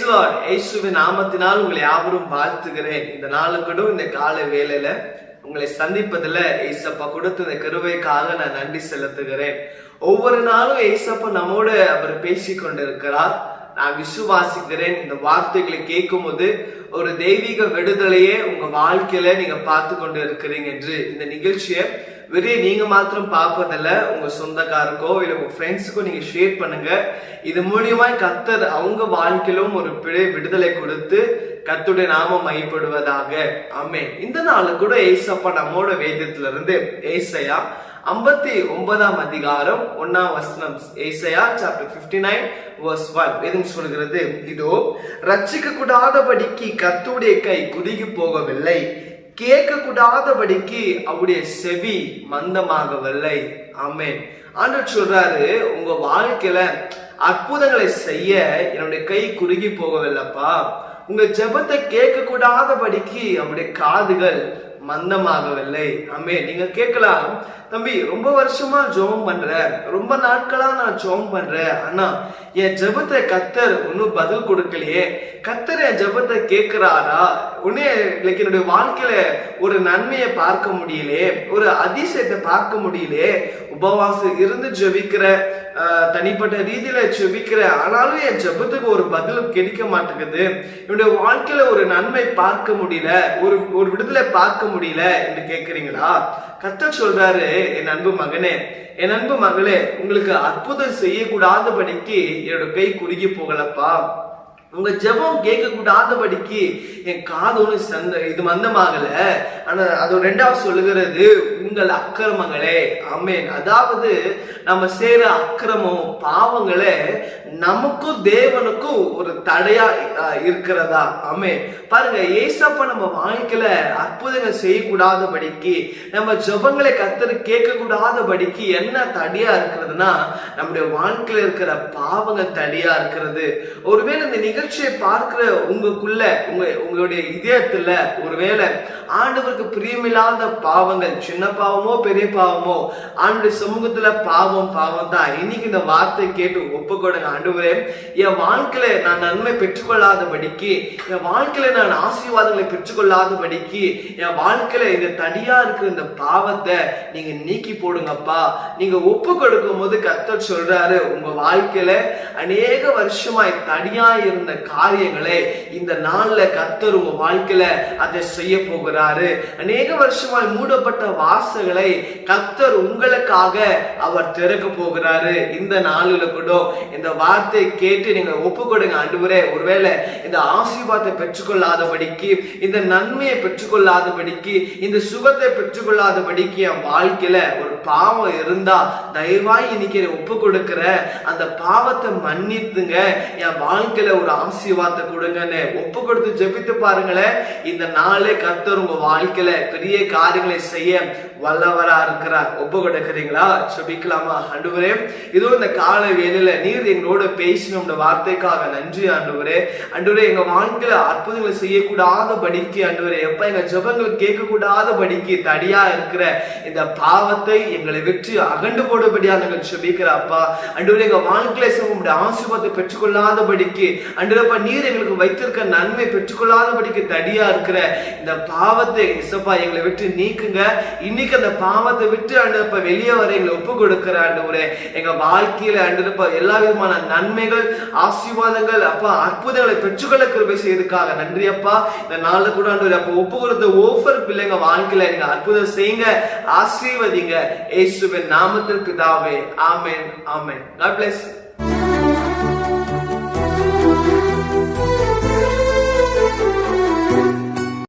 Lord. இயேசுவின் நாமத்தினால் உங்களை யாவரும் வாழ்த்துகிறேன். இந்த நாளுக்கூட இந்த கால வேளையில உங்களை சந்திப்பதில் ஏசப்பா கொடுத்த இந்த கிருபைக்காக நான் நன்றி செலுத்துகிறேன். ஒவ்வொரு நாளும் ஏசப்பா நம்மோடு அவர் பேசி கொண்டிருக்கிறார். நான் விசுவாசிக்கிறேன் இந்த வார்த்தைகளை கேட்கும் போது ஒரு தெய்வீக விடுதலையே உங்க வாழ்க்கையில நீங்க பார்த்து கொண்டு இருக்கிறீங்க என்று இந்த நிகழ்ச்சியை வெறும் நீங்க மாத்திரம் பார்ப்பதில்ல, உங்க சொந்தக்காருக்கோ இல்ல உங்க ஃப்ரெண்ட்ஸுக்கோ நீங்க ஷேர் பண்ணுங்க. இது மூலியமா கர்த்தர் அவங்க வாழ்க்கையிலும் ஒரு விடுதலை கொடுத்து கர்த்தருடைய நாமம் மையப்படுவதாக. ஆமென். இந்த நாள் கூட ஏசப்பா நம்மோட வேதத்துல இருந்து ஏசாயா 59 அதிகாரம் 1 வசனம், ஏசாயா சாப்டர் 59 verse 1 வேதம் சொல்கிறது, இதோ ரட்சிக்க கூடாதபடிக்கு கர்த்தருடைய கை குறுகி போகவில்லை, கேட்க கூடாதபடிக்கு அவருடைய செவி மந்தமாகவில்லை. ஆமென். ஆண்டவர் சொல்றாரு, உங்க வாழ்க்கையில அற்புதங்களை செய்ய என்னுடைய கை குறுகி போகவில்லைப்பா, உங்க ஜெபத்தை கேட்க கூடாதபடிக்கு அவருடைய காதுகள் மந்தமாகவில்லை. ஆமென். நீங்க கேட்கலாம், தம்பி ரொம்ப வருஷமா ஜெபம் பண்ற, ரொம்ப நாட்களா நான் ஜெபம் பண்றேன், ஆனா என் ஜெபத்தை கர்த்தர் ஒன்னும் பதில் கொடுக்கலையே, கர்த்தர் என் ஜெபத்தை கேட்கிறாரா, என்னுடைய வாழ்க்கையில ஒரு நன்மையை பார்க்க முடியலையே, ஒரு அதிசயத்தை பார்க்க முடியலையே, உபவாசம் இருந்து ஜெபிக்கிற, தனிப்பட்ட ரீதியில ஜெபிக்கிற, ஆனாலும் என் ஜெபத்துக்கு ஒரு பதில் கிடைக்க மாட்டேங்குது, என்னுடைய வாழ்க்கையில ஒரு நன்மை பார்க்க முடியல, ஒரு விடுதலை பார்க்க முடியல என்று கேட்கிறீங்களா? கர்த்தர் சொல்றாரு, என் அன்பு மகனே, என் அன்பு மகளே, உங்களுக்கு அற்புதம் செய்யக்கூடாதபடிக்கு என்னோட கை குறுகி போகலப்பா, உங்க ஜெபம் கேட்க கூடாதபடிக்கு என் காது இது மந்தமாகல. ஆனா அது ரெண்டாவது சொல்லுகிறது, உங்கள் அக்கிரமங்களே. ஆமென். அதாவது நம்ம செய்யற அக்கிரமம் பாவங்களே நமக்கும் தேவனுக்கும் ஒரு தடையா இருக்கிறதா? ஆமென். பாருங்க, ஏசப்பா நம்ம வாழ்க்கையில அற்புதங்கள் செய்யக்கூடாதபடிக்கு, நம்ம ஜெபங்களை கர்த்தர் கேட்க கூடாதபடிக்கு என்ன தடையா இருக்கிறதுனா, நம்முடைய வாழ்க்கையில இருக்கிற பாவங்கள் தடையா இருக்கிறது. ஒருவேளை இந்த நிகழ்ச்சியை பார்க்கிற உங்களுக்குள்ள உங்களுடைய இதயத்துல ஒருவேளை ஆண்டவருக்கு பிரியமில்லாத பாவங்கள், சின்ன பாவமோ பெரிய பாவமோ, ஆண்டுடைய சமூகத்துல பாவம் தான். இன்னைக்கு இந்த வார்த்தை கேட்டு ஒப்பு கொடுங்க. ஆண்டவரே, என் வாழ்க்கையில நான் நன்மை பெற்றுக்கொள்ளாதபடிக்கு, என் வாழ்க்கையில நான் ஆசீர்வாதங்களை பெற்றுக்கொள்ளாதபடிக்கு, என் வாழ்க்கையில இந்த தடியா இருக்கிற இந்த பாவத்தை நீங்க நீக்கி போடுங்கப்பா. நீங்க ஒப்பு கொடுக்கும் போது கர்த்தர் சொல்றாரு, உங்க வாழ்க்கையில அநேக வருஷமாய் தடியா இருந்த காரியங்களை இந்த நாள்ல கர்த்தர் உங்க வாழ்க்கையில அதை செய்ய போகிறாரு. அநேக வருஷமாய் மூடப்பட்ட வாசல்களை கர்த்தர் உங்களுக்காக அவர் திறக்க போகிறாரு. இந்த நாளில கூட இந்த வார்த்தை கேட்டு நீங்க ஒப்பு கொடுங்க. ஆண்டவரே, ஒருவேளை இந்த ஆசீர்வாதத்தை பெற்றுக்கொள்ளாதபடிக்கு, இந்த நன்மையை பெற்றுக்கொள்ளாதபடிக்கு, இந்த சுகத்தை பெற்றுக்கொள்ளாதபடிக்கு என் வாழ்க்கையில ஒரு பாவம் இருந்தா தயவாய் இன்னைக்கு ஒப்பு கொடுக்கிற அந்த பாவத்தை மன்னித்துங்க, என் வாழ்க்கையில ஒரு ஆசீர்வாதத்தை கொடுங்கன்னு ஒப்பு கொடுத்து ஜெபித்து பாருங்களேன். இந்த நாளே கர்த்தர் உங்க வாழ்க்கையில பெரிய காரியங்களை செய்ய வல்லவரா இருக்கிறார். ஒப்பு கொடுக்கிறீங்களா? ஜெபிக்கலாமா? ஆண்டவரே, இதோ இந்த கால வேளையில நீர் எங்களோட பேசின இந்த வார்த்தைக்காக நன்றி ஆண்டவரே. ஆண்டவரே, எங்க வாழ்க்கையில அற்புதங்களை செய்யக்கூடாதபடிக்கு, ஆண்டவரே எப்ப எங்க ஜெபங்கள் கேட்க கூடாதபடிக்கு தடியா இருக்கிற இந்த பாவத்தை எங்களை விட்டு அகண்டு போடும்படியா நாங்கள் ஜெபிக்கிறப்பா. ஆண்டவரே, எங்க வாழ்க்கையில உங்களுடைய ஆசீர்வாதத்தை பெற்றுக்கொள்ளாதபடிக்கு, ஆண்டவரே நீர் எங்களுக்கு வைத்திருக்க நன்மை பெற்றுக்கொள்ளாதபடிக்கு தடியா இருக்கிற இந்த பாவத்தை இசப்பா எங்களை விட்டு நீக்குங்க. இன்னைக்கு அந்த பாவத்தை விட்டு ஆண்டவரே வெளியே வர எங்களை ஒப்பு கொடுக்கிற ஆண்டவரே, எங்க வாழ்க்கையில ஆண்டவரே எல்லா விதமான நன்மைகள், ஆசீர்வாதங்கள், அப்பா அற்புதங்களை பெற்றுக்கொள்ள கிருபை செய்ததுக்காக நன்றி அப்பா. இந்த நாள்ல கூட ஆண்டவரே அப்ப ஒப்பு கொடுத்த ஒவ்வொரு பிள்ளைங்க வாழ்க்கையில நீங்க அற்புதம் செய்யுங்க, ஆசீர்வதிங்க. இயேசுவின் நாமத்தில் பிதாவே. ஆமென். ஆமென். God bless you.